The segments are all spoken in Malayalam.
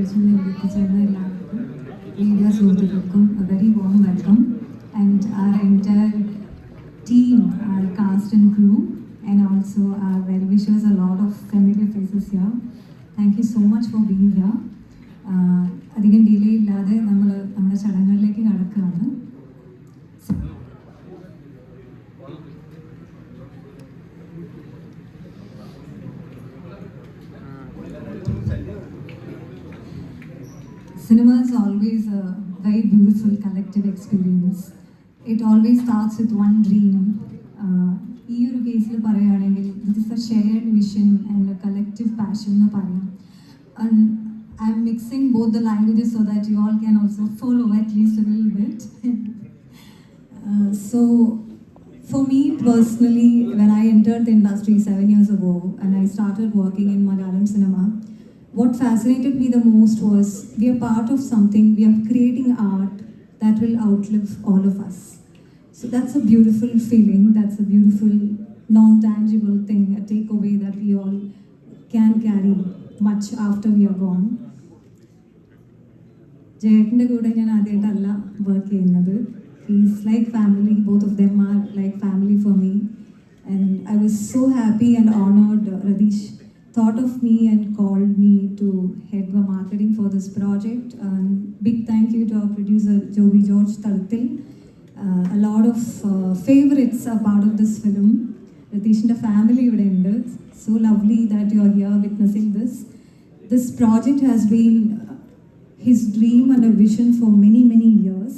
സ്റ്റേജിൽ എത്തിച്ചേർന്ന എല്ലാവർക്കും മീഡിയ സുഹൃത്തുക്കൾക്കും a very warm welcome, and our entire team, our cast and crew, and also our well-wishers, a lot of familiar faces here. Thank you so much for being here. അധികം ഡിലേ ഇല്ലാതെ നമ്മൾ നമ്മുടെ ചടങ്ങുകളിലേക്ക് കടക്കുകയാണ്. Cinema is always a very beautiful collective experience. It always starts with one dream. ഈ ഒരു കേസിൽ പറയുകയാണെങ്കിൽ this is a shared vision and a collective passion എന്ന് പറയാം. And I'm mixing both the languages so that you all can also follow at least a little bit. So for me personally, when I entered the industry 7 years ago and I started working in Malayalam cinema, what fascinated me the most was we are part of something, we are creating art that will outlive all of us. So that's a beautiful feeling, that's a beautiful non-tangible thing, a takeaway that we all can carry much after we are gone. ജയേട്ടൻ്റെ കൂടെ ഞാൻ ആദ്യമായിട്ടല്ല വർക്ക് ചെയ്യുന്നത്. He's like family, both of them are like family for me, and I was so happy and honoured Ratheesh thought of me and called me to head the marketing for this project. Big thank you to our producer Joby George Tadathil. A lot of favorites are part of this film. Ratish's family ivide undu. So lovely that you are here witnessing this. This project has been his dream and a vision for many years.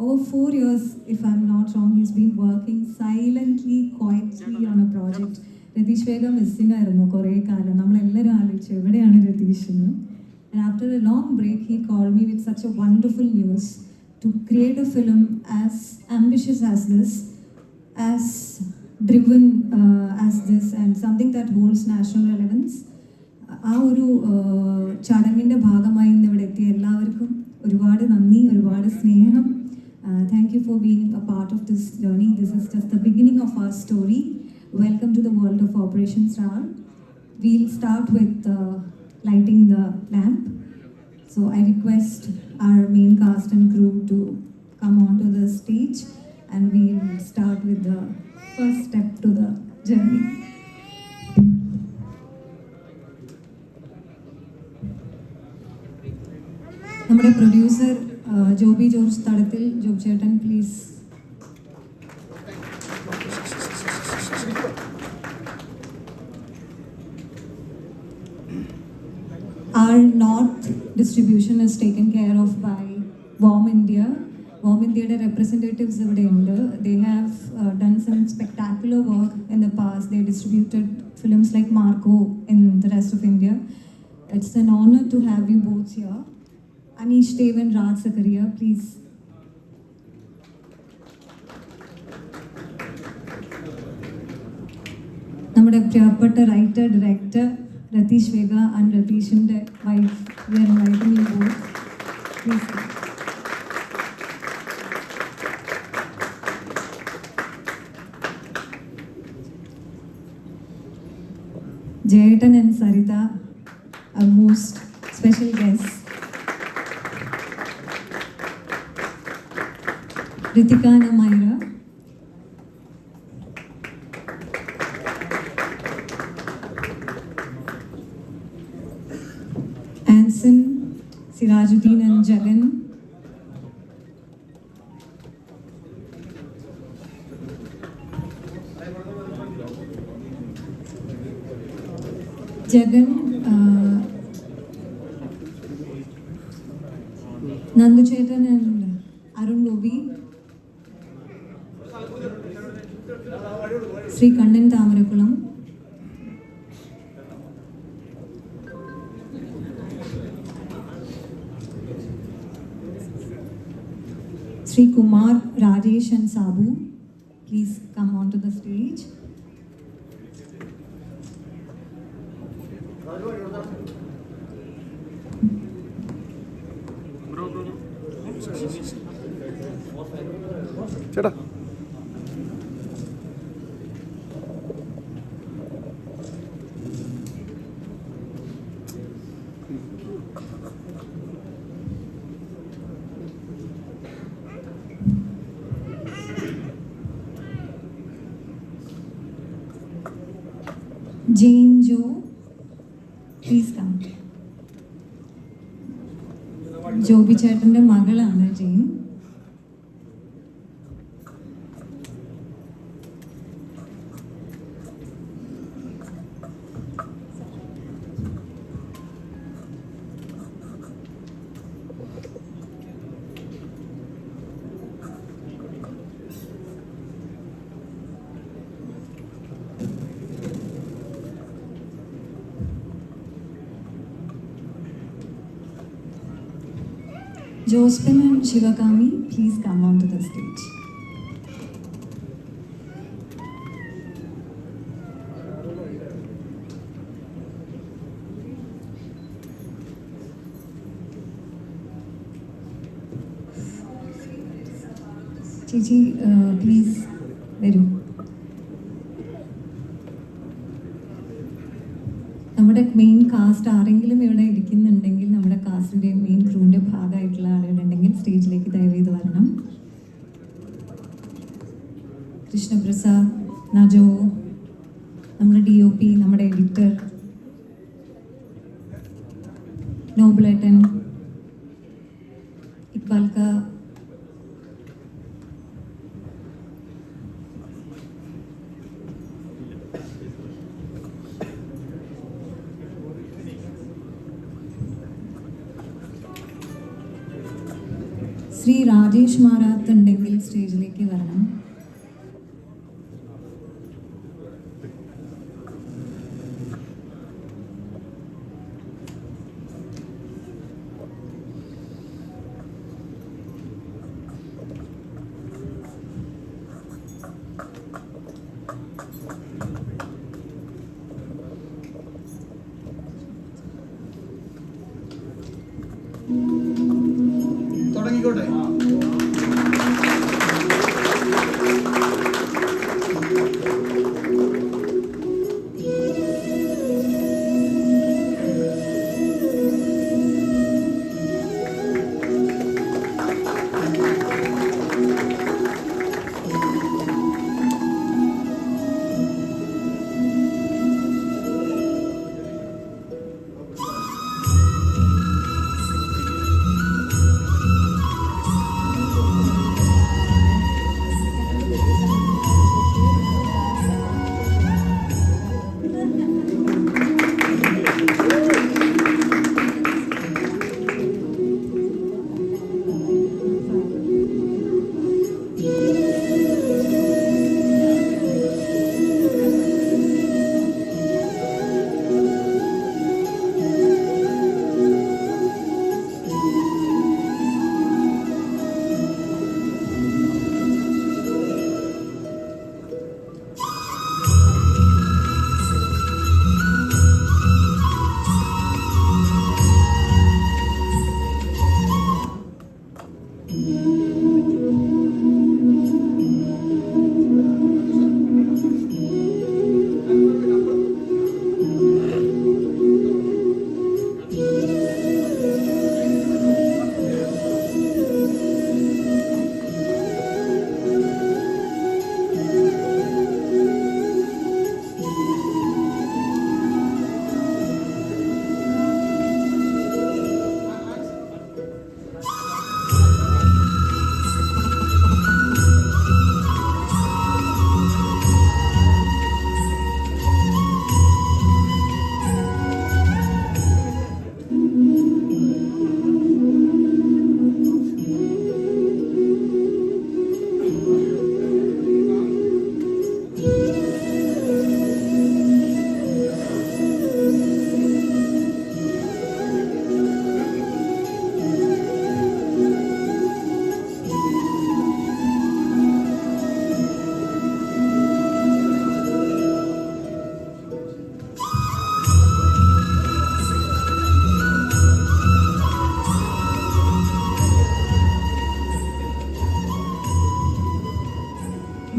Over 4 years, if I'm not wrong, he's been working silently, quietly on a project. Ratheesh വേഗം മിസ്സിംഗ് ആയിരുന്നു കുറേ കാലം. നമ്മളെല്ലാവരും ആലോചിച്ചു എവിടെയാണ് രതീഷ് എന്ന്. And after a long break he called me with such a wonderful news to create a film as ambitious as this, as driven as this, and something that holds national relevance. ആ ഒരു ചടങ്ങിൻ്റെ ഭാഗമായി ഇന്ന് ഇവിടെ എത്തിയ എല്ലാവർക്കും ഒരുപാട് നന്ദി, ഒരുപാട് സ്നേഹം. Thank you for being a part of this journey. This is just the beginning of our story. Welcome to the world of Operation Star. We'll start with lighting the lamp. So I request our main cast and crew to come onto the stage, and we'll start with the first step to the journey. നമ്മുടെ പ്രൊഡ്യൂസർ ജോബി ജോർജ് തടത്തിൽ, ജോബ് ചേട്ടൻ please. Our north distribution is taken care of by WOM India. WOM India representatives ഇവിടെ ഉണ്ട്. They have done some spectacular work in the past. They distributed films like Marco in the rest of India. It's an honor to have you both here. Anish Dev and Raj Sakaria, please. നമ്മുടെ പ്രിയപ്പെട്ട writer, director Ratheesh Vega and രതീഷിൻ്റെ wife, we are inviting you both. Please. Jayatan and Sarita, our most special guests. Ritika and Amira. Anson, Sirajuddin and Jagan. Jagan, Nandu Chetan and Arun Gobi. Sri Kandan Tamarakulam. Sri Kumar, Rajesh and Sabu, please come onto the stage. ചേട്ടാ ജെയിൻ ജോ, പ്ലീസ് കം. ജോബി ചേട്ടൻ്റെ മകളാണ് Jain. Josephine and Shivakami, please come onto the stage. Chichi, please, വരൂ. നമ്മുടെ മെയിൻ കാസ്റ്റ് ആരെങ്കിലും ഇവിടെ ഇരിക്കുന്നുണ്ടെങ്കിൽ, നമ്മുടെ കാസ്റ്റിൻ്റെ മെയിൻ ക്രൂവിൻ്റെ ഭാഗമായിട്ടുള്ള ആളുകളുണ്ടെങ്കിൽ സ്റ്റേജിലേക്ക് ദയവേത് വരണം. കൃഷ്ണപ്രസാദ്, നജോ, നമ്മുടെ DOP, നമ്മുടെ എഡിറ്റർ നോബിളേട്ടൻ, ഇക്ബാൽക്ക, ശ്രീ രാജേഷ് മാരാത്ത് ഉണ്ടെങ്കിൽ സ്റ്റേജിലേക്ക് വരണം. തുടങ്ങിക്കോട്ടെ.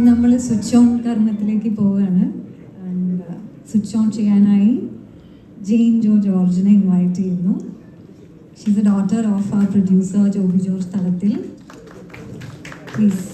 നമ്മൾ സ്വിച്ച് ഓൺ കർമ്മത്തിലേക്ക് പോവുകയാണ്. സ്വിച്ച് ഓൺ ചെയ്യാനായി ജെയിൻ ജോ ജോർജിനെ ഇൻവൈറ്റ് ചെയ്യുന്നു. She is a daughter of our producer Joby George തലത്തിൽ. പ്ലീസ്.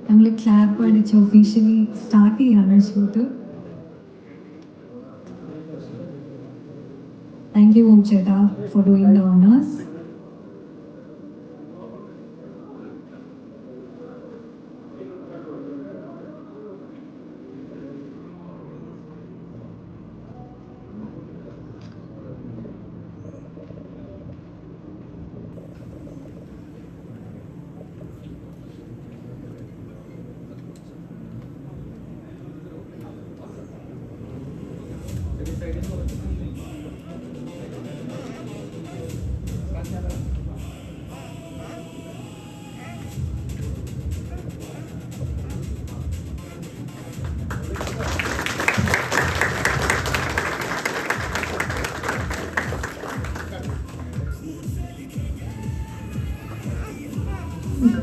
നമ്മൾ ക്ലാപ്പ് അടിച്ച് ഒഫീഷ്യലി സ്റ്റാർട്ട് ചെയ്യാണ് ഷൂട്ട്. താങ്ക് യു ഓം ചേട്ടാ ഫോർ ഡൂയിങ് ദ ഓണേഴ്സ്.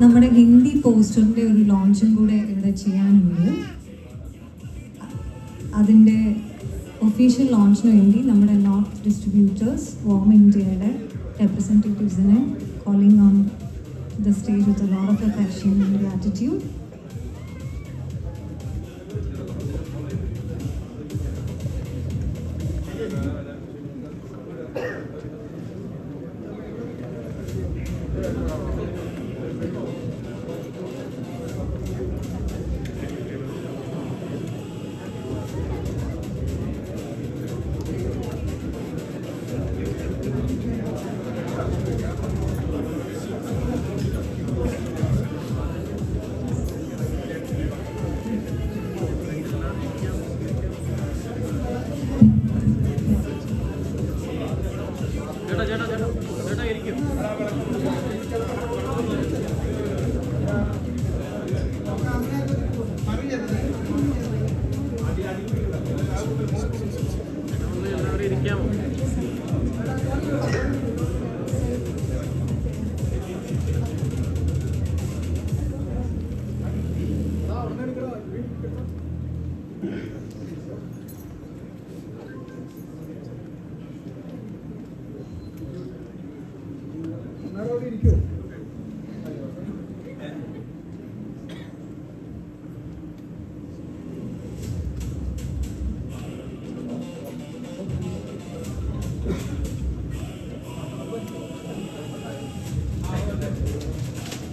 നമ്മുടെ ഹിന്ദി പോസ്റ്ററിൻ്റെ ഒരു ലോഞ്ചും കൂടെ ഇവിടെ ചെയ്യാനുണ്ട്. അതിൻ്റെ ഒഫീഷ്യൽ ലോഞ്ചിന് വേണ്ടി നമ്മുടെ നോർത്ത് ഡിസ്ട്രിബ്യൂട്ടേഴ്സ് വോം ഇന്ത്യയുടെ റെപ്രസെൻറ്റേറ്റീവ്സിനെ calling on the stage with a lot of affection and gratitude.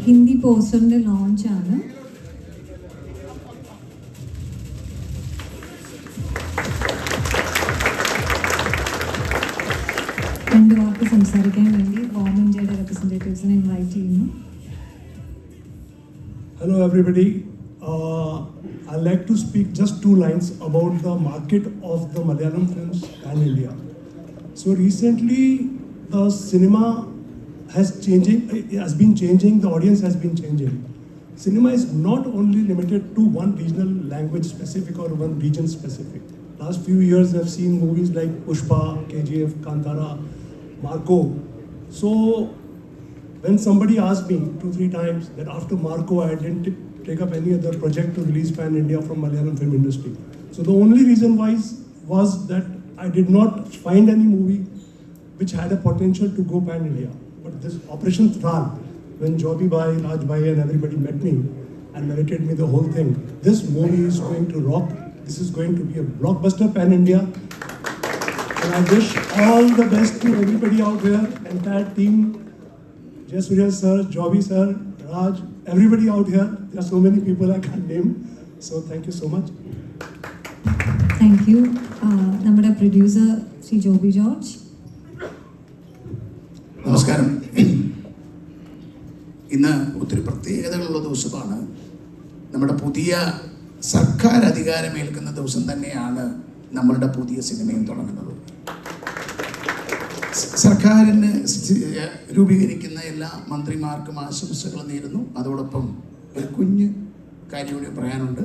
Hindi പോസ്റ്ററിൻ്റെ ലോഞ്ചാണ്. രണ്ട് വാക്ക് സംസാരിക്കാൻ വേണ്ടി വോം ഇന്ത്യയുടെ റെപ്രസെൻറ്റേറ്റീവ്സിനെ ഇൻവൈറ്റ് ചെയ്യുന്നു. Hello everybody. I'd like to speak just 2 lines about the market of the Malayalam films pan India. So recently the cinema has been changing, the audience has been changing. Cinema is not only limited to one regional language specific or one region specific. Last few years I've seen movies like Pushpa, KGF, Kantara, Marco. So when somebody asked me 2-3 times that after Marco I didn't take up any other project to release pan India from Malayalam film industry. So the only reason why was that I did not find any movie which had a potential to go pan India. But this Operation Thral, when Joby Bhai, Raj Bhai and everybody met me and narrated me the whole thing, this movie is going to rock. This is going to be a blockbuster pan India. And I wish all the best to everybody out there, entire team, Jayasuriya sir, Joby sir, Raj, everybody out here. There are so many people I can't name. So thank you so much. Thank you. നമ്മുടെ പ്രൊഡ്യൂസർ ശ്രീ ജോബി ജോർജ്. നമസ്കാരം. ഇന്ന് ഒത്തിരി പ്രത്യേകതകളുള്ള ദിവസമാണ്. നമ്മുടെ പുതിയ സർക്കാർ അധികാരമേൽക്കുന്ന ദിവസം തന്നെയാണ് നമ്മളുടെ പുതിയ സിനിമയും തുടങ്ങുന്നത്. സർക്കാരിന് രൂപീകരിക്കുന്ന എല്ലാ മന്ത്രിമാർക്കും ആശംസകൾ നേരുന്നു. അതോടൊപ്പം ഒരു കുഞ്ഞ് കാര്യം കൂടി പറയാനുണ്ട്.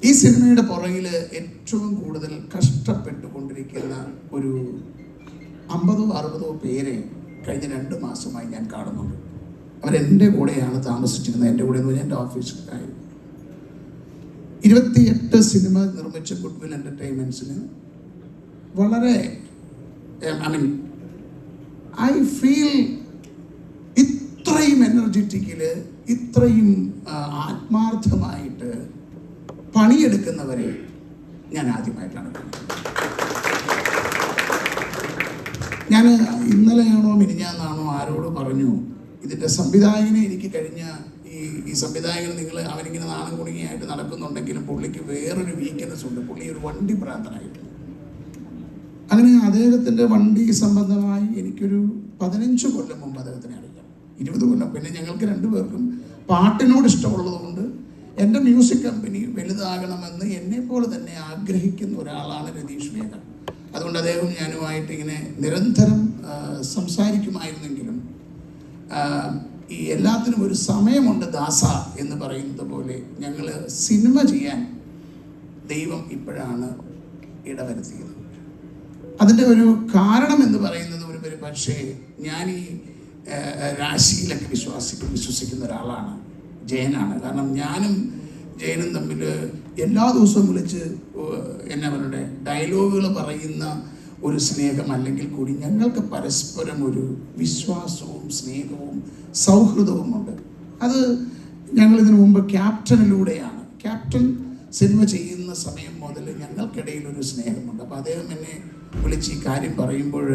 ഈ സിനിമയുടെ പുറകിൽ ഏറ്റവും കൂടുതൽ കഷ്ടപ്പെട്ടുകൊണ്ടിരിക്കുന്ന ഒരു 50-60 പേരെ കഴിഞ്ഞ 2 മാസമായി ഞാൻ കാണുന്നുണ്ട്. അവരെൻ്റെ കൂടെയാണ് താമസിച്ചിരുന്നത്. എൻ്റെ കൂടെ എന്ന് പറഞ്ഞാൽ എൻ്റെ ഓഫീസിലായി 28 സിനിമ നിർമ്മിച്ച ഗുഡ്വിൽ എൻ്റർടൈൻമെൻറ്റ്സിന് വളരെ ഐ ഫീൽ ഇത്രയും എനർജി എനർജറ്റിക്കിൽ ഇത്രയും ആത്മാർത്ഥമായിട്ട് പണിയെടുക്കുന്നവരെ ഞാൻ ആദ്യമായിട്ടാണ് കാണുന്നത്. ഞാൻ ഇന്നലെയാണോ മിനിഞ്ഞാന്നാണോ ആരോട് പറഞ്ഞു, ഇതിൻ്റെ സംവിധായകനെ എനിക്ക് കഴിഞ്ഞ ഈ സംവിധായകൻ അവനിങ്ങനെ നാണം കുടുങ്ങിയായിട്ട് നടക്കുന്നുണ്ടെങ്കിലും പുള്ളിക്ക് വേറൊരു വീക്ക്നെസ് ഉണ്ട്. പുള്ളി ഒരു വണ്ടി ഭ്രാന്തനായിരുന്നു. അങ്ങനെ അദ്ദേഹത്തിൻ്റെ വണ്ടി സംബന്ധമായി എനിക്കൊരു 15 കൊല്ലം മുമ്പ് അദ്ദേഹത്തിനെ അറിയാം, 20 കൊല്ലം. പിന്നെ ഞങ്ങൾക്ക് രണ്ടുപേർക്കും പാട്ടിനോട് ഇഷ്ടമുള്ളതുകൊണ്ട് എൻ്റെ മ്യൂസിക് കമ്പനി വലുതാകണമെന്ന് എന്നെപ്പോലെ തന്നെ ആഗ്രഹിക്കുന്ന ഒരാളാണ് രതീഷ് വേഗ. അതുകൊണ്ട് അദ്ദേഹം ഞാനുമായിട്ട് ഇങ്ങനെ നിരന്തരം സംസാരിക്കുമായിരുന്നെങ്കിലും ഈ എല്ലാത്തിനും ഒരു സമയമുണ്ട് ദാസ എന്ന് പറയുന്നത് പോലെ ഞങ്ങൾ സിനിമ ചെയ്യാൻ ദൈവം ഇപ്പോഴാണ് ഇടവരുത്തിയത്. അതിൻ്റെ ഒരു കാരണം എന്ന് പറയുന്നത് ഒരു പക്ഷേ ഞാൻ ഈ രാശിയിലൊക്കെ വിശ്വസിക്കുന്ന ഒരാളാണ്, ജയനാണ്. കാരണം ഞാനും ജയനും തമ്മിൽ എല്ലാ ദിവസവും വിളിച്ച് അവരുടെ ഡയലോഗുകൾ പറയുന്ന ഒരു സ്നേഹം അല്ലെങ്കിൽ കൂടി ഞങ്ങൾക്ക് പരസ്പരം ഒരു വിശ്വാസവും സ്നേഹവും സൗഹൃദവും ഉണ്ട്. അത് ഞങ്ങളിതിനു മുമ്പ് ക്യാപ്റ്റനിലൂടെയാണ്, ക്യാപ്റ്റൻ സിനിമ ചെയ്യുന്ന സമയം മുതൽ ഞങ്ങൾക്കിടയിൽ ഒരു സ്നേഹമുണ്ട്. അപ്പോൾ അദ്ദേഹം എന്നെ വിളിച്ച് ഈ കാര്യം പറയുമ്പോൾ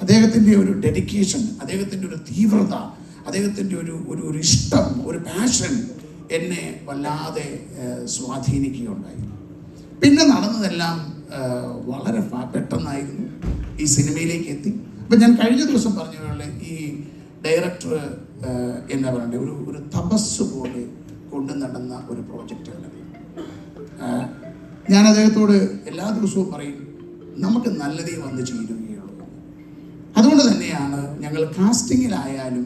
അദ്ദേഹത്തിൻ്റെ ഒരു ഡെഡിക്കേഷൻ, അദ്ദേഹത്തിൻ്റെ ഒരു തീവ്രത, അദ്ദേഹത്തിൻ്റെ ഒരു ഇഷ്ടം, ഒരു പാഷൻ എന്നെ വല്ലാതെ സ്വാധീനിക്കുകയുണ്ടായി. പിന്നെ നടന്നതെല്ലാം വളരെ പെട്ടെന്നായിരുന്നു. ഈ സിനിമയിലേക്ക് എത്തി. അപ്പം ഞാൻ കഴിഞ്ഞ ദിവസം പറഞ്ഞ പോലെ ഈ ഡയറക്ടർ എന്താ പറയണ്ടേ, ഒരു തപസ് പോലെ കൊണ്ടു നടന്ന ഒരു പ്രോജക്റ്റാണ്. ഞാൻ അദ്ദേഹത്തോട് എല്ലാ ദിവസവും പറയും, നമുക്ക് നല്ലതേ വന്ന് ചേരുകയുള്ളൂ. അതുകൊണ്ട് തന്നെയാണ് ഞങ്ങൾ കാസ്റ്റിങ്ങിലായാലും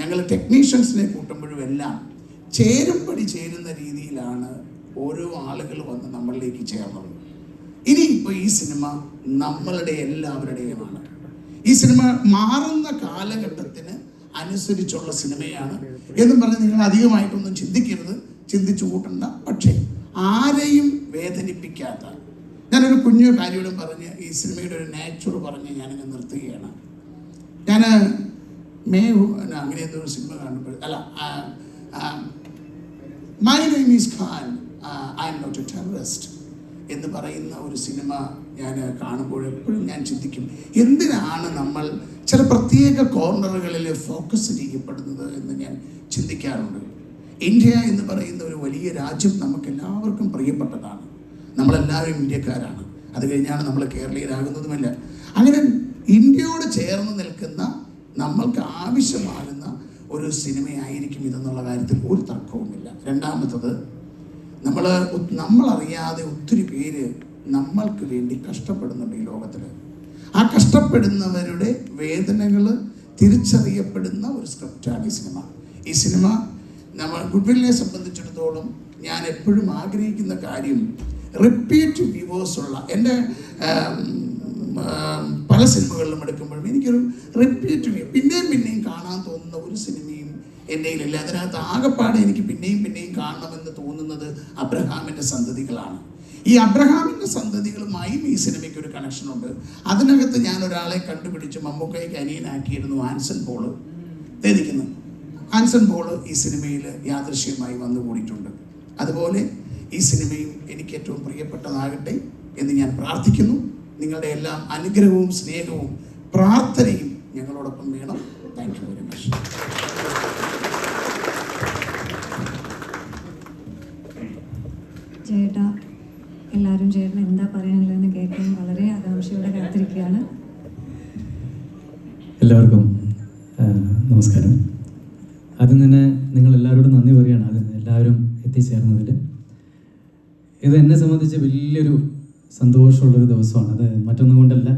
ഞങ്ങൾ ടെക്നീഷ്യൻസിനെ കൂട്ടുമ്പോഴും എല്ലാം ചേരുംപടി ചേരുന്ന രീതിയിലാണ് ഓരോ ആളുകൾ വന്ന് നമ്മളിലേക്ക് ചേർന്നത്. ഇനിയിപ്പോൾ ഈ സിനിമ നമ്മളുടെ എല്ലാവരുടെയുമാണ്. ഈ സിനിമ മാറുന്ന കാലഘട്ടത്തിന് അനുസരിച്ചുള്ള സിനിമയാണ് എന്നും പറഞ്ഞ് നിങ്ങൾ അധികമായിട്ടൊന്നും ചിന്തിക്കരുത്, ചിന്തിച്ചു കൂട്ടണ്ട. പക്ഷേ ആരെയും വേദനിപ്പിക്കാത്ത, ഞാനൊരു കുഞ്ഞു കാര്യവും പറഞ്ഞ് ഈ സിനിമയുടെ ഒരു നാച്ചുർ പറഞ്ഞ് ഞാനിങ്ങനെ നിർത്തുകയാണ്. ഞാൻ അങ്ങനെ എന്തോ ഒരു സിനിമ കാണുമ്പോൾ my name is Khan, I am not a terrorist എന്ന് പറയുന്ന ഒരു സിനിമ ഞാൻ കാണുമ്പോൾ എപ്പോഴും ഞാൻ ചിന്തിക്കും, എന്തിനാണ് നമ്മൾ ചില പ്രത്യേക കോർണറുകളിൽ ഫോക്കസ് ചെയ്യപ്പെടുന്നത് എന്ന് ഞാൻ ചിന്തിക്കാറുണ്ട്. ഇന്ത്യ എന്ന് പറയുന്ന ഒരു വലിയ രാജ്യം നമുക്ക് എല്ലാവർക്കും പ്രിയപ്പെട്ടതാണ്. നമ്മളെല്ലാവരും ഇന്ത്യക്കാരാണ്. അത് കഴിഞ്ഞാണ് നമ്മൾ കേരളീയരാകുന്നതുമല്ല. അങ്ങനെ ഇന്ത്യയോട് ചേർന്ന് നിൽക്കുന്ന നമ്മൾക്ക് ആവശ്യമാകുന്ന ഒരു സിനിമയായിരിക്കും ഇതെന്നുള്ള കാര്യത്തിൽ ഒരു തർക്കവുമില്ല. രണ്ടാമത്തത്, നമ്മളറിയാതെ ഒത്തിരി പേര് നമ്മൾക്ക് വേണ്ടി കഷ്ടപ്പെടുന്നുണ്ട് ഈ ലോകത്തിൽ. ആ കഷ്ടപ്പെടുന്നവരുടെ വേദനകൾ തിരിച്ചറിയപ്പെടുന്ന ഒരു സ്ക്രിപ്റ്റാണ് ഈ സിനിമ. ഈ സിനിമ നമ്മൾ ഗുഡ്വില്ലിനെ സംബന്ധിച്ചിടത്തോളം ഞാൻ എപ്പോഴും ആഗ്രഹിക്കുന്ന കാര്യം, റിപ്പീറ്റ് വ്യൂവേഴ്സ് ഉള്ള എൻ്റെ പല സിനിമകളിലും എടുക്കുമ്പോഴും എനിക്കൊരു റിപ്പീറ്റ് വ്യൂ, പിന്നെയും കാണാൻ തോന്നുന്ന ഒരു സിനിമയും എൻ്റെ കയ്യിലില്ല. അതിനകത്ത് ആകെപ്പാടെ എനിക്ക് പിന്നെയും കാണണമെന്ന് തോന്നുന്നത് അബ്രഹാമിൻ്റെ സന്തതികളാണ്. ഈ അബ്രഹാമിൻ്റെ സന്തതികളുമായും ഈ സിനിമയ്ക്ക് ഒരു കണക്ഷനുണ്ട്. അതിനകത്ത് ഞാൻ ഒരാളെ കണ്ടുപിടിച്ച് മമ്മൂക്കയ്ക്ക് അനിയനാക്കിയിരുന്നു, ആൻസൺ പോള്. ധരിക്കുന്നു ആൻസൺ പോള് ഈ സിനിമയിൽ യാദൃശ്യമായി വന്നുകൂടിയിട്ടുണ്ട്. അതുപോലെ ഈ സിനിമയും എനിക്ക് ഏറ്റവും പ്രിയപ്പെട്ടതാകട്ടെ എന്ന് ഞാൻ പ്രാർത്ഥിക്കുന്നു. നിങ്ങളുടെ എല്ലാം അനുഗ്രഹവും സ്നേഹവും പ്രാർത്ഥനയും ഞങ്ങളോടൊപ്പം വേണം. Thank you very much. ചേട്ടാ, എല്ലാവരും ചേട്ടൻ എന്താ പറയാനുള്ളതെന്ന് കേൾക്കാൻ വളരെ ആകാംക്ഷയോടെ കാത്തിരിക്കുകയാണ്. എല്ലാവർക്കും നമസ്കാരം. ആദ്യം തന്നെ നിങ്ങൾ എല്ലാവരോടും നന്ദി പറയുകയാണ്, അത് എല്ലാവരും എത്തിച്ചേർന്നതിൽ. ഇത് എന്നെ സംബന്ധിച്ച് വലിയൊരു സന്തോഷമുള്ളൊരു ദിവസമാണ്. അത് മറ്റൊന്നും കൊണ്ടല്ല,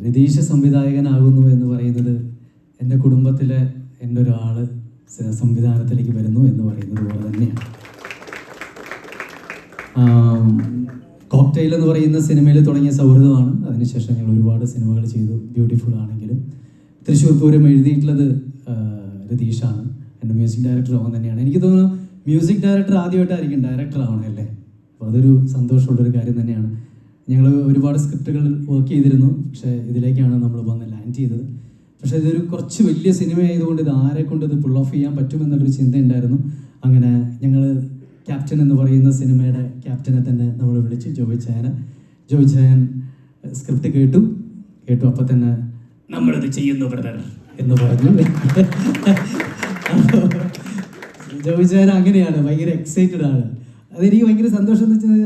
രതീഷ് സംവിധായകനാകുന്നു എന്ന് പറയുന്നത് എൻ്റെ കുടുംബത്തിലെ എൻ്റെ ഒരാൾ സംവിധാനത്തിലേക്ക് വരുന്നു എന്ന് പറയുന്നത് പോലെ തന്നെയാണ്. കോക്ടെയിൽ എന്ന് പറയുന്ന സിനിമയിൽ തുടങ്ങിയ സൗഹൃദമാണ്. അതിനുശേഷം ഞങ്ങൾ ഒരുപാട് സിനിമകൾ ചെയ്തു. ബ്യൂട്ടിഫുൾ ആണെങ്കിലും തൃശ്ശൂർ പൂരം എഴുതിയിട്ടുള്ളത് രതീഷാണ്. എൻ്റെ മ്യൂസിക് ഡയറക്ടർ അവൻ തന്നെയാണ്. എനിക്ക് തോന്നുന്നു മ്യൂസിക് ഡയറക്ടർ ആദ്യമായിട്ടായിരിക്കും ഡയറക്ടർ ആവണമല്ലേ. അപ്പോൾ അതൊരു സന്തോഷമുള്ളൊരു കാര്യം തന്നെയാണ്. ഞങ്ങൾ ഒരുപാട് സ്ക്രിപ്റ്റുകൾ വർക്ക് ചെയ്തിരുന്നു, പക്ഷേ ഇതിലേക്കാണ് നമ്മൾ വന്ന് ലാൻഡ് ചെയ്തത്. പക്ഷേ ഇതൊരു കുറച്ച് വലിയ സിനിമ ആയതുകൊണ്ട് ഇത് ആരെ കൊണ്ട് ഇത് പുൾ ഓഫ് ചെയ്യാൻ പറ്റുമെന്നുള്ളൊരു ചിന്ത ഉണ്ടായിരുന്നു. അങ്ങനെ ഞങ്ങൾ ക്യാപ്റ്റൻ എന്ന് പറയുന്ന സിനിമയുടെ ക്യാപ്റ്റനെ തന്നെ നമ്മൾ വിളിച്ചു, ജോയ് ചായൻ സ്ക്രിപ്റ്റ് കേട്ടു. അപ്പം തന്നെ നമ്മളിത് ചെയ്യുന്നു ബ്രദർ എന്ന് പറഞ്ഞു. ജോയ് ചായൻ അങ്ങനെയാണ്, ഭയങ്കര എക്സൈറ്റഡ് ആണ്. അതെനിക്ക് ഭയങ്കര സന്തോഷം എന്ന് വെച്ചാൽ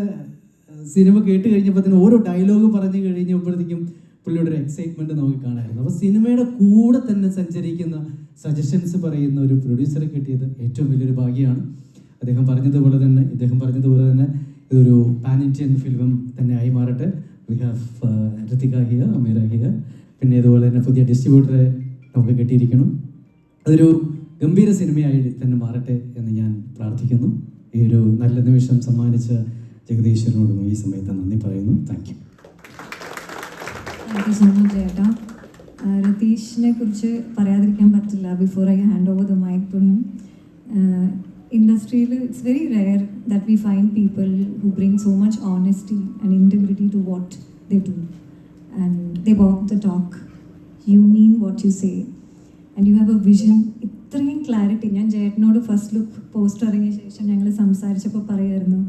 സിനിമ കേട്ട് കഴിഞ്ഞപ്പോൾ തന്നെ ഓരോ ഡയലോഗ് പറഞ്ഞു കഴിഞ്ഞപ്പോഴത്തേക്കും പുള്ളിയുടെ ഒരു എക്സൈറ്റ്മെൻറ്റ് നമുക്ക് കാണാമായിരുന്നു. അപ്പോൾ സിനിമയുടെ കൂടെ തന്നെ സഞ്ചരിക്കുന്ന സജഷൻസ് പറയുന്ന ഒരു പ്രൊഡ്യൂസറെ കിട്ടിയത് ഏറ്റവും വലിയൊരു ഭാഗ്യമാണ്. ഇദ്ദേഹം പറഞ്ഞതുപോലെ തന്നെ ഇതൊരു പാൻ ഇന്ത്യൻ ഫിലിം തന്നെ ആയി മാറട്ടെ. We have Ritika here, Ameera here, പിന്നെ ഇതുപോലെ തന്നെ പുതിയ ഡിസ്ട്രിബ്യൂട്ടറെ നമുക്ക് കിട്ടിയിരിക്കണം. അതൊരു ഗംഭീര സിനിമയായി തന്നെ മാറട്ടെ എന്ന് ഞാൻ പ്രാർത്ഥിക്കുന്നു. ഈ ഒരു നല്ല നിമിഷം സമ്മാനിച്ച ജഗദീശ്വരനോടും ഈ സമയത്ത് നന്ദി പറയുന്നു. Thank you. Thank you so much ചേട്ടാ. രതീഷിനെ കുറിച്ച് പറയാതിരിക്കാൻ പറ്റില്ല. Before I hand over the mic to him, ഇൻഡസ്ട്രിയിൽ it's very rare that we find people who bring so much honesty and integrity to what they do and they walk the talk. You mean what you say and you have a vision. ഇത്രയും ക്ലാരിറ്റി ഞാൻ ചേട്ടനോട് ഫസ്റ്റ് ലുക്ക് പോസ്റ്റർ ഇറങ്ങിയ ശേഷം ഞങ്ങൾ സംസാരിച്ചപ്പോൾ പറയായിരുന്നു,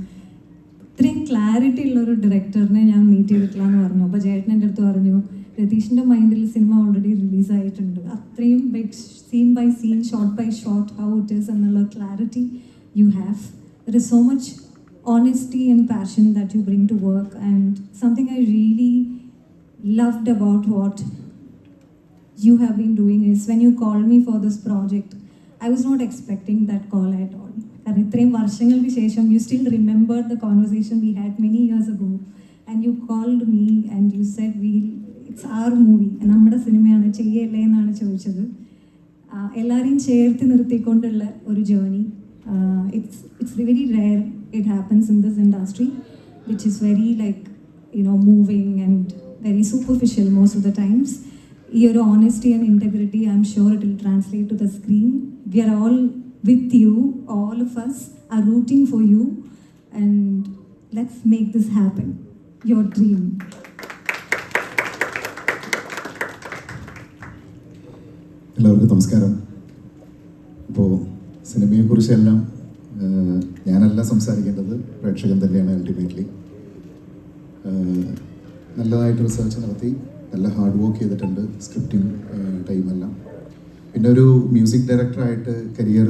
ഇത്രയും ക്ലാരിറ്റി ഉള്ളൊരു ഡയറക്ടറിനെ ഞാൻ മീറ്റ് ചെയ്തിട്ടില്ല എന്ന് പറഞ്ഞു. അപ്പോൾ ചേട്ടൻ എൻ്റെ അടുത്ത് പറഞ്ഞു, രതീഷിൻ്റെ മൈൻഡിൽ സിനിമ ഓൾറെഡി റിലീസായിട്ടുണ്ട്, അത്രയും like scene by scene, shot by shot how it is എന്നുള്ള clarity you have. There is so much honesty and passion that you bring to work, and something I really loved about what you have been doing is when you called me for this project, I was not expecting that call at all. കാരണം ഇത്രയും വർഷങ്ങൾക്ക് ശേഷം you still remembered the conversation we had many years ago, and you called me and you said it's our movie, നമ്മുടെ സിനിമയാണ്, ചെയ്യല്ലേ എന്നാണ് ചോദിച്ചത്. എല്ലാവരെയും ചേർത്ത് നിർത്തിക്കൊണ്ടുള്ള ഒരു journey. It's very rare it happens in this industry, which is very like, you know, moving and very superficial most of the times. Your honesty and integrity, I'm sure it will translate to the screen. We are all with you, all of us are rooting for you, and let's make this happen, your dream. എല്ലാവർക്കും നമസ്കാരം. ഇപ്പോൾ സിനിമയെക്കുറിച്ചെല്ലാം ഞാനല്ല സംസാരിക്കേണ്ടത്, പ്രേക്ഷകൻ തന്നെയാണ് അൾട്ടിമേറ്റ്ലി. നല്ലതായിട്ട് റിസർച്ച് നടത്തി നല്ല ഹാർഡ് വർക്ക് ചെയ്തിട്ടുണ്ട് സ്ക്രിപ്റ്റിംഗ് ടൈമെല്ലാം. പിന്നെ ഒരു മ്യൂസിക് ഡയറക്ടറായിട്ട് കരിയർ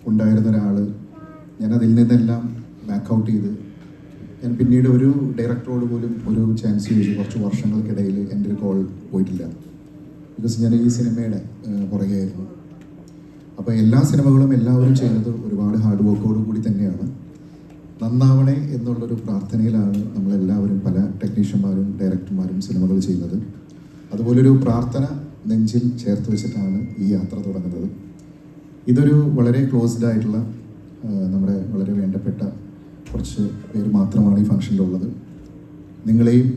ഉണ്ടായിരുന്ന ഒരാൾ, ഞാൻ അതിൽ നിന്നെല്ലാം ബാക്ക് ഔട്ട് ചെയ്ത് ഞാൻ പിന്നീട് ഒരു ഡയറക്ടറോട് പോലും ഒരു ചാൻസ് ചോദിച്ചു. കുറച്ച് വർഷങ്ങൾക്കിടയിൽ എൻ്റെ ഒരു കോൾ പോയിട്ടില്ല. ബിക്കോസ് ഞാൻ ഈ സിനിമയുടെ പുറകെയായിരുന്നു. അപ്പോൾ എല്ലാ സിനിമകളും എല്ലാവരും ചെയ്യുന്നത് ഒരുപാട് ഹാർഡ് വർക്കോട് കൂടി തന്നെയാണ്. നന്നാവണേ എന്നുള്ളൊരു പ്രാർത്ഥനയിലാണ് നമ്മളെല്ലാവരും, പല ടെക്നീഷ്യന്മാരും ഡയറക്ടർമാരും സിനിമകൾ ചെയ്യുന്നത്. അതുപോലൊരു പ്രാർത്ഥന നെഞ്ചിൽ ചേർത്ത് വെച്ചിട്ടാണ് ഈ യാത്ര തുടങ്ങുന്നത്. ഇതൊരു വളരെ ക്ലോസ്ഡ് ആയിട്ടുള്ള നമ്മുടെ വളരെ വേണ്ടപ്പെട്ട കുറച്ച് പേര് മാത്രമാണ് ഈ ഫംഗ്ഷനിലുള്ളത്. നിങ്ങളെയും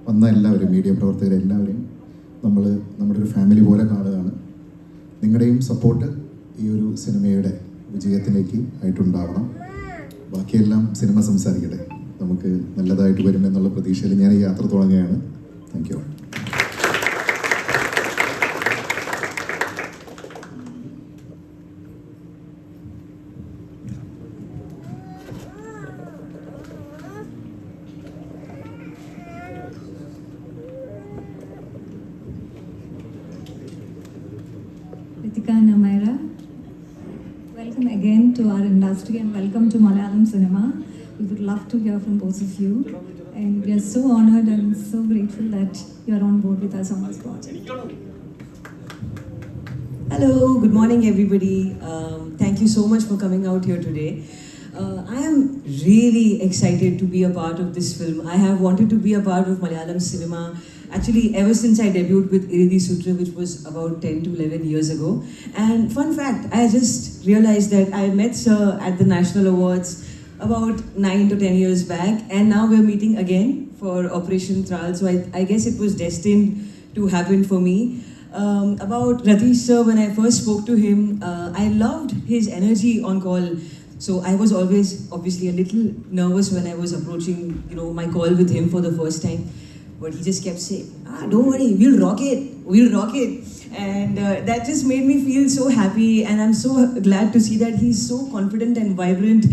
വന്ന എല്ലാവരും, മീഡിയ പ്രവർത്തകരെ എല്ലാവരെയും നമ്മൾ നമ്മുടെ ഒരു ഫാമിലി പോലെ കാണുകയാണ്. നിങ്ങളുടെയും സപ്പോർട്ട് ഈ ഒരു സിനിമയുടെ വിജയത്തിലേക്ക് ആയിട്ടുണ്ടാവണം. ബാക്കിയെല്ലാം സിനിമ സംസാരിക്കട്ടെ, നമുക്ക് നല്ലതായിട്ട് വരുമെന്നുള്ള പ്രതീക്ഷയിൽ ഞാൻ ഈ യാത്ര തുടങ്ങുകയാണ്. Thank you. Ritika and Amira, welcome again to our industry and welcome to Malayalam cinema. We would love to hear from both of you, and we are so honored and so grateful that you are on board with us on this project. Hello, good morning everybody. Thank you so much for coming out here today. I am really excited to be a part of this film. I have wanted to be a part of Malayalam cinema actually ever since I debuted with Iridi Sutra, which was about 10 to 11 years ago. And fun fact, I just realized that I met Sir at the National Awards about 9 to 10 years back, and now we're meeting again for Operation Tral. So I guess it was destined to happen for me. About Ratish sir, when I first spoke to him, I loved his energy on call. So I was always obviously a little nervous when I was approaching, my call with him for the first time. but he just kept saying, don't worry, we'll rock it. And that just made me feel so happy, and I'm so glad to see that he's so confident and vibrant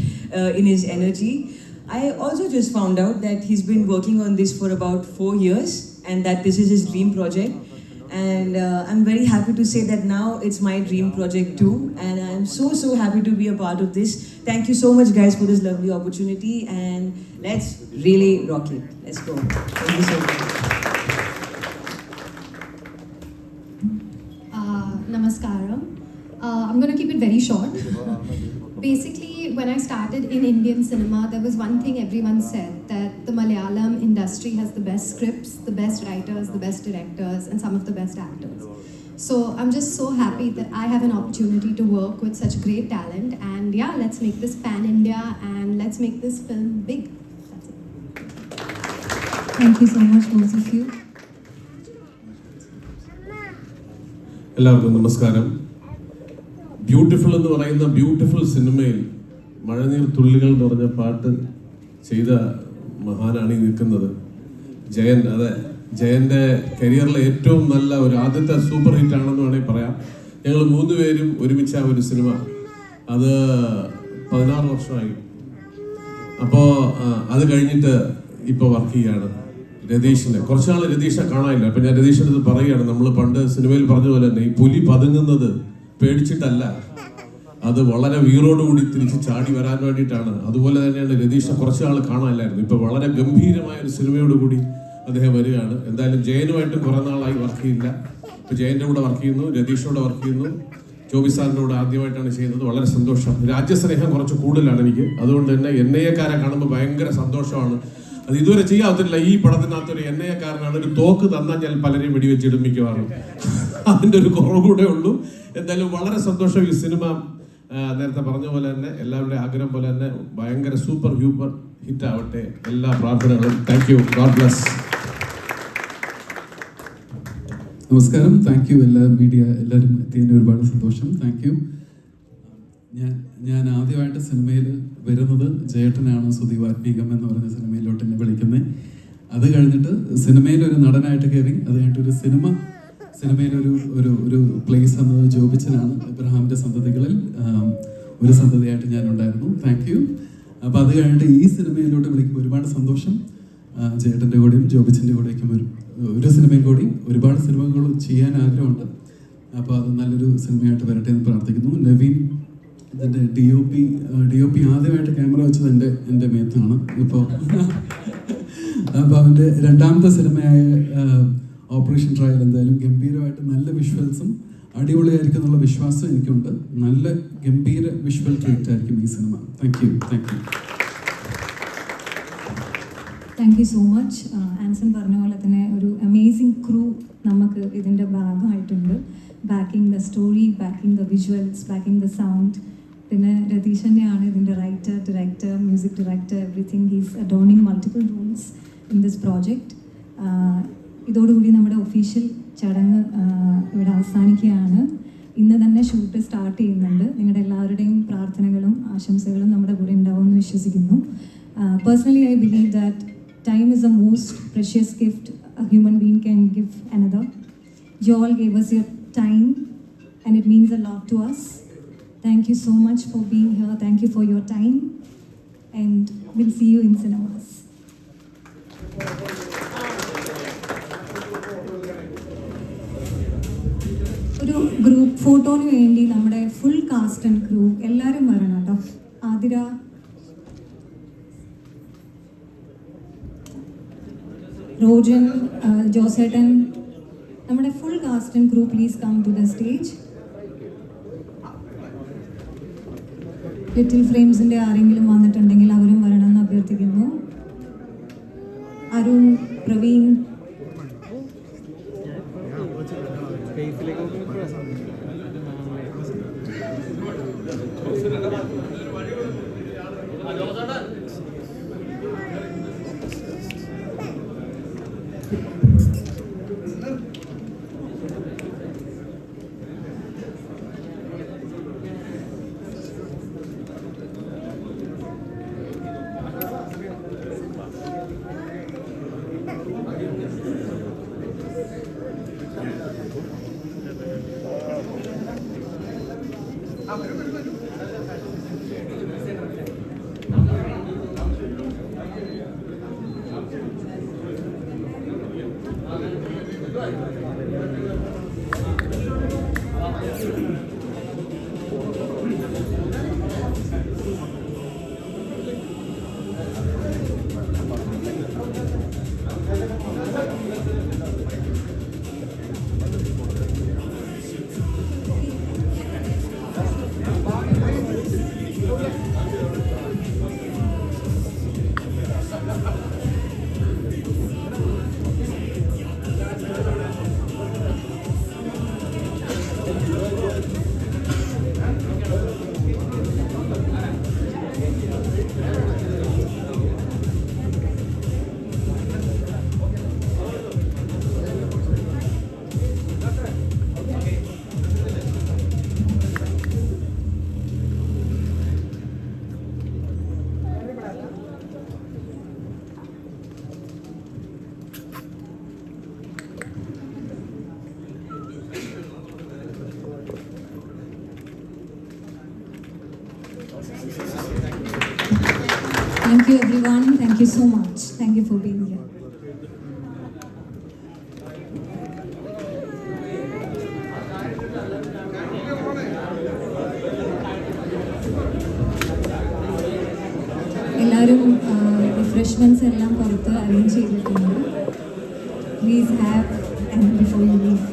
in his energy. I also just found out that he's been working on this for about 4 years, and that this is his dream project. And I'm very happy to say that now it's my dream project too, and I'm so happy to be a part of this. Thank you so much, guys, for this lovely opportunity, and let's really rock it. Let's go. Thank you so much. Namaskaram. I'm going to keep it very short. Basically, when I started in Indian cinema, there was one thing everyone said, that the Malayalam industry has the best scripts, the best writers, the best directors, and some of the best actors. So I'm just so happy that I have an opportunity to work with such great talent. And yeah, let's make this pan-India and let's make this film big. That's it. Thank you so much, both of you. എല്ലാവർക്കും നമസ്കാരം. ബ്യൂട്ടിഫുൾ എന്ന് പറയുന്ന ബ്യൂട്ടിഫുൾ സിനിമയിൽ മഴനീർ തുള്ളികൾ എന്ന് പറഞ്ഞ പാട്ട് ചെയ്ത മഹാനാണ് ഈ നിൽക്കുന്നത് ജയൻ. അതെ, ജയൻ്റെ കരിയറിലെ ഏറ്റവും നല്ല ഒരു ആദ്യത്തെ സൂപ്പർ ഹിറ്റ് ആണെന്ന് വേണമെങ്കിൽ പറയാം. ഞങ്ങൾ 3 പേരും ഒരുമിച്ച ഒരു സിനിമ, അത് 16 വർഷമായി. അപ്പോൾ അത് കഴിഞ്ഞിട്ട് ഇപ്പോൾ വർക്ക് ചെയ്യാണ് രതീഷിനെ. കുറച്ചാൾ രതീഷെ കാണാനില്ല. അപ്പം ഞാൻ രതീഷിൻ്റെ അടുത്ത് പറയുകയാണ്, നമ്മൾ പണ്ട് സിനിമയിൽ പറഞ്ഞ പോലെ തന്നെ ഈ പുലി പതുങ്ങുന്നത് പേടിച്ചിട്ടല്ല, അത് വളരെ വീറോടുകൂടി തിരിച്ച് ചാടി വരാൻ വേണ്ടിയിട്ടാണ്. അതുപോലെ തന്നെയാണ് രതീഷിനെ കുറച്ചാൾ കാണാനില്ലായിരുന്നു. ഇപ്പോൾ വളരെ ഗംഭീരമായ ഒരു സിനിമയോടുകൂടി അദ്ദേഹം വരികയാണ്. എന്തായാലും ജയനുമായിട്ട് കുറേ നാളായി വർക്ക് ചെയ്യില്ല. ഇപ്പോൾ ജയൻ്റെ കൂടെ വർക്ക് ചെയ്യുന്നു, രതീഷിനോട് വർക്ക് ചെയ്യുന്നു, ജോബി സാറിൻ്റെ കൂടെ ആദ്യമായിട്ടാണ് ചെയ്യുന്നത്. വളരെ സന്തോഷം. രാജ്യസ്നേഹം കുറച്ച് കൂടുതലാണ് എനിക്ക്. അതുകൊണ്ട് തന്നെ എൻഐഎക്കാരെ കാണുമ്പോൾ ഭയങ്കര സന്തോഷമാണ്. അത് ഇതുവരെ ചെയ്യാത്തില്ല. ഈ പടത്തിനകത്തൊരു എൻഐഎക്കാരനാണ്. ഒരു തോക്ക് തന്നാൽ ഞാൻ പലരെയും വെടിവെച്ചിടും മിക്കവാറും. അതിൻ്റെ ഒരു കുറവ് കൂടെ ഉള്ളൂ. എന്തായാലും വളരെ സന്തോഷം. ഈ സിനിമ നേരത്തെ പറഞ്ഞ പോലെ തന്നെ എല്ലാവരുടെയും ആഗ്രഹം പോലെ തന്നെ ഭയങ്കര സൂപ്പർ ഹ്യൂപ്പർ ഹിറ്റ് ആവട്ടെ. എല്ലാ പ്രാർത്ഥനകളും. Thank you. God bless. നമസ്കാരം. താങ്ക് യു എല്ലാവരും എത്തിയതിന് ഒരുപാട് സന്തോഷം. Thank you. ഞാൻ ആദ്യമായിട്ട് സിനിമയിൽ വരുന്നത് ജയേട്ടനാണ്. സുദീപാത്മീകം എന്ന് പറഞ്ഞ സിനിമയിലോട്ട് എന്നെ വിളിക്കുന്നത്. അത് കഴിഞ്ഞിട്ട് സിനിമയിൽ ഒരു നടനായിട്ട് കയറി. അത് കഴിഞ്ഞിട്ട് ഒരു സിനിമയിലൊരു ഒരു ഒരു പ്ലേസ് എന്നത് ജോബിച്ചനാണ്. ഇബ്രഹാമിൻ്റെ സന്തതികളിൽ ഒരു സന്തതിയായിട്ട് ഞാനുണ്ടായിരുന്നു. Thank you. അപ്പോൾ അത് കഴിഞ്ഞിട്ട് ഈ സിനിമയിലോട്ട് വിളിക്കുമ്പോൾ ഒരുപാട് സന്തോഷം. ജയേട്ടൻ്റെ കൂടെയും ജോബിച്ചൻ്റെ കൂടെയൊക്കെ ഒരു സിനിമയും കൂടി ഒരുപാട് സിനിമകൾ ചെയ്യാൻ ആഗ്രഹമുണ്ട്. അപ്പോൾ അത് നല്ലൊരു സിനിമയായിട്ട് വരട്ടെ എന്ന് പ്രാർത്ഥിക്കുന്നു. നവീൻ ഇതിൻ്റെ DOP ആദ്യമായിട്ട് ക്യാമറ വെച്ചത് എൻ്റെ മേത്താണ്. അപ്പോൾ അവൻ്റെ രണ്ടാമത്തെ സിനിമയായ ഓപ്പറേഷൻ ട്രയൽ എന്തായാലും ഗംഭീരമായിട്ട് നല്ല വിഷ്വൽസും അടിപൊളിയായിരിക്കും എന്നുള്ള വിശ്വാസം എനിക്കുണ്ട്. നല്ല ഗംഭീര വിഷ്വൽ ട്രീറ്റ് ആയിരിക്കും ഈ സിനിമ. Thank you. Thank you so much. Anson പറഞ്ഞ പോലെ തന്നെ ഒരു അമേസിങ് ക്രൂ നമുക്ക് ഇതിൻ്റെ ഭാഗമായിട്ടുണ്ട്. Backing the story, backing the visuals, backing the sound. പിന്നെ രതീഷ് തന്നെയാണ് ഇതിൻ്റെ writer, director, music director, everything. He's adorning multiple roles in this project. ഇതോടുകൂടി നമ്മുടെ ഒഫീഷ്യൽ ചടങ്ങ് ഇവിടെ അവസാനിക്കുകയാണ്. ഇന്ന് തന്നെ ഷൂട്ട് സ്റ്റാർട്ട് ചെയ്യുന്നുണ്ട്. നിങ്ങളുടെ എല്ലാവരുടെയും പ്രാർത്ഥനകളും ആശംസകളും നമ്മുടെ കൂടെ ഉണ്ടാവുമെന്ന് വിശ്വസിക്കുന്നു. Personally, I believe that time is the most precious gift a human being can give another. You all gave us your time and it means a lot to us. Thank you so much for being here. Thank you for your time and we'll see you in cinemas. ഒരു ഗ്രൂപ്പ് ഫോട്ടോന് വേണ്ടി നമ്മുടെ ഫുൾ കാസ്റ്റ് ആൻഡ് ക്രൂ എല്ലാവരും വരണം കേട്ടോ. ആതിര, റോജൻ, ജോസേട്ടൻ, നമ്മുടെ full cast and crew please come to the stage. Little ഫ്രെയിംസിൻ്റെ ആരെങ്കിലും വന്നിട്ടുണ്ടെങ്കിൽ അവരും വരണമെന്ന് അഭ്യർത്ഥിക്കുന്നു. Arun, Praveen, Thank you everyone. Thank you so much. Thank you for being here. എല്ലാവരും റിഫ്രഷ്മെൻറ്റ്സ് എല്ലാം പുറത്ത് അറേഞ്ച് ചെയ്തിട്ടുണ്ട്. Please have and before you leave.